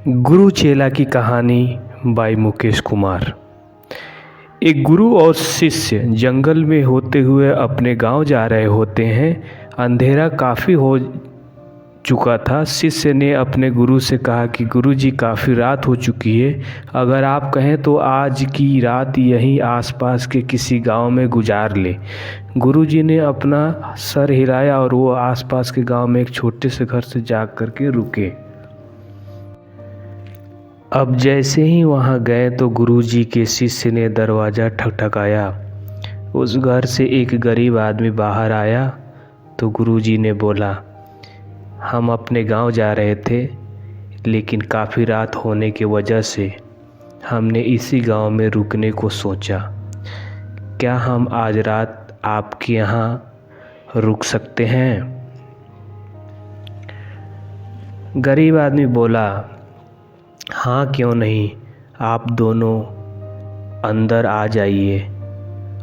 गुरु चेला की कहानी बाय मुकेश कुमार। एक गुरु और शिष्य जंगल में होते हुए अपने गांव जा रहे होते हैं। अंधेरा काफ़ी हो चुका था। शिष्य ने अपने गुरु से कहा कि गुरु जी, काफ़ी रात हो चुकी है, अगर आप कहें तो आज की रात यहीं आसपास के किसी गांव में गुजार ले। गुरु जी ने अपना सर हिलाया और वो आसपास के गांव में एक छोटे से घर से जा कर के रुके। अब जैसे ही वहां गए तो गुरुजी के शिष्य ने दरवाज़ा ठकठकाया। उस घर से एक गरीब आदमी बाहर आया तो गुरुजी ने बोला, हम अपने गांव जा रहे थे, लेकिन काफ़ी रात होने की वजह से हमने इसी गांव में रुकने को सोचा। क्या हम आज रात आपके यहाँ रुक सकते हैं? गरीब आदमी बोला, हाँ क्यों नहीं, आप दोनों अंदर आ जाइए।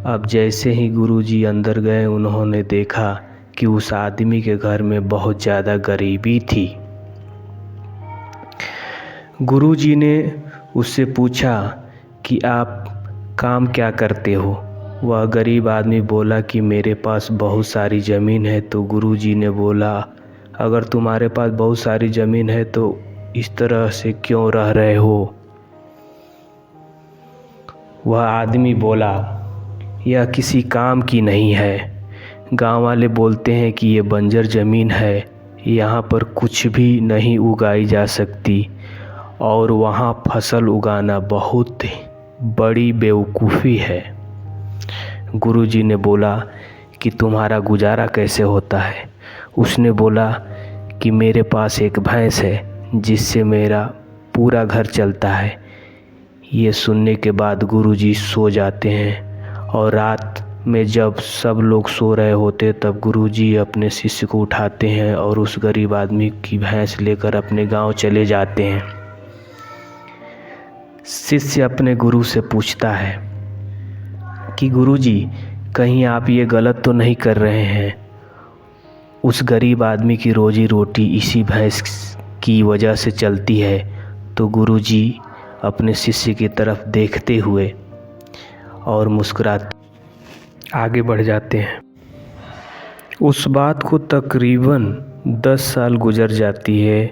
अब जैसे ही गुरुजी अंदर गए, उन्होंने देखा कि उस आदमी के घर में बहुत ज़्यादा गरीबी थी। गुरुजी ने उससे पूछा कि आप काम क्या करते हो? वह गरीब आदमी बोला कि मेरे पास बहुत सारी ज़मीन है। तो गुरुजी ने बोला, अगर तुम्हारे पास बहुत सारी ज़मीन है तो इस तरह से क्यों रह रहे हो? वह आदमी बोला, यह किसी काम की नहीं है। गांव वाले बोलते हैं कि ये बंजर ज़मीन है, यहाँ पर कुछ भी नहीं उगाई जा सकती और वहाँ फसल उगाना बहुत बड़ी बेवकूफ़ी है। गुरुजी ने बोला कि तुम्हारा गुजारा कैसे होता है? उसने बोला कि मेरे पास एक भैंस है जिससे मेरा पूरा घर चलता है। ये सुनने के बाद गुरुजी सो जाते हैं और रात में जब सब लोग सो रहे होते तब गुरुजी अपने शिष्य को उठाते हैं और उस गरीब आदमी की भैंस लेकर अपने गांव चले जाते हैं। शिष्य अपने गुरु से पूछता है कि गुरुजी, कहीं आप ये गलत तो नहीं कर रहे हैं? उस गरीब आदमी की रोजी रोटी इसी भैंस की वजह से चलती है। तो गुरुजी अपने शिष्य की तरफ देखते हुए और मुस्कुराते आगे बढ़ जाते हैं। उस बात को तकरीबन 10 साल गुजर जाती है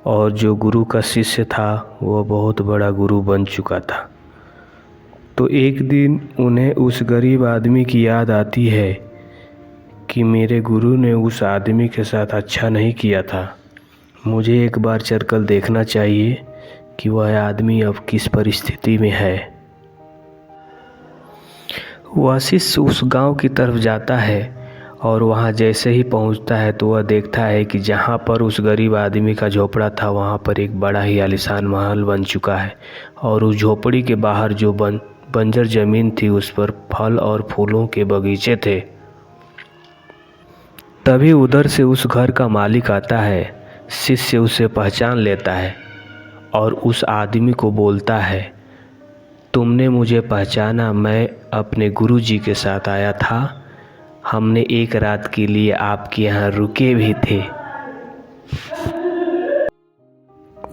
और जो गुरु का शिष्य था वह बहुत बड़ा गुरु बन चुका था। तो एक दिन उन्हें उस गरीब आदमी की याद आती है कि मेरे गुरु ने उस आदमी के साथ अच्छा नहीं किया था। मुझे एक बार चलकर देखना चाहिए कि वह आदमी अब किस परिस्थिति में है। वह शिष्य उस गांव की तरफ जाता है और वहां जैसे ही पहुंचता है तो वह देखता है कि जहां पर उस गरीब आदमी का झोपड़ा था वहां पर एक बड़ा ही आलीशान महल बन चुका है और उस झोपड़ी के बाहर जो बंजर ज़मीन थी उस पर फल और फूलों के बगीचे थे। तभी उधर से उस घर का मालिक आता है। शिष्य उसे पहचान लेता है और उस आदमी को बोलता है, तुमने मुझे पहचाना? मैं अपने गुरुजी के साथ आया था। हमने एक रात के लिए आपके यहाँ रुके भी थे।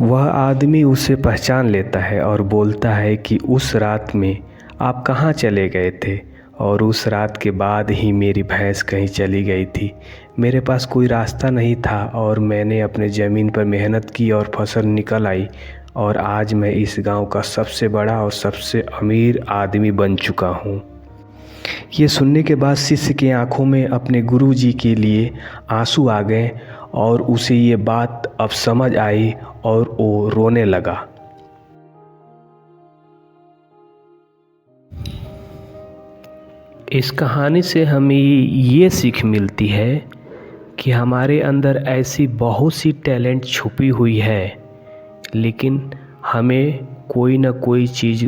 वह आदमी उसे पहचान लेता है और बोलता है कि उस रात में आप कहाँ चले गए थे? और उस रात के बाद ही मेरी भैंस कहीं चली गई थी। मेरे पास कोई रास्ता नहीं था और मैंने अपने ज़मीन पर मेहनत की और फसल निकल आई और आज मैं इस गांव का सबसे बड़ा और सबसे अमीर आदमी बन चुका हूँ। ये सुनने के बाद शिष्य की आंखों में अपने गुरुजी के लिए आंसू आ गए और उसे ये बात अब समझ आई और वो रोने लगा। इस कहानी से हमें ये सीख मिलती है कि हमारे अंदर ऐसी बहुत सी टैलेंट छुपी हुई है, लेकिन हमें कोई ना कोई चीज़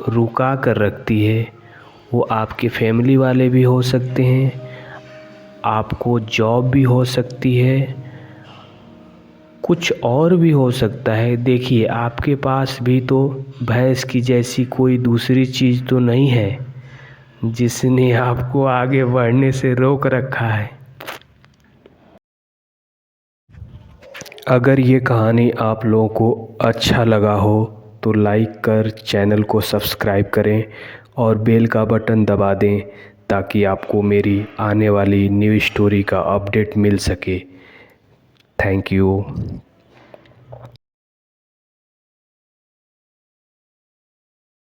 रुका कर रखती है। वो आपके फैमिली वाले भी हो सकते हैं, आपको जॉब भी हो सकती है, कुछ और भी हो सकता है। देखिए, आपके पास भी तो भैंस की जैसी कोई दूसरी चीज़ तो नहीं है जिसने आपको आगे बढ़ने से रोक रखा है। अगर ये कहानी आप लोगों को अच्छा लगा हो तो लाइक कर चैनल को सब्सक्राइब करें और बेल का बटन दबा दें ताकि आपको मेरी आने वाली न्यू स्टोरी का अपडेट मिल सके। Thank you.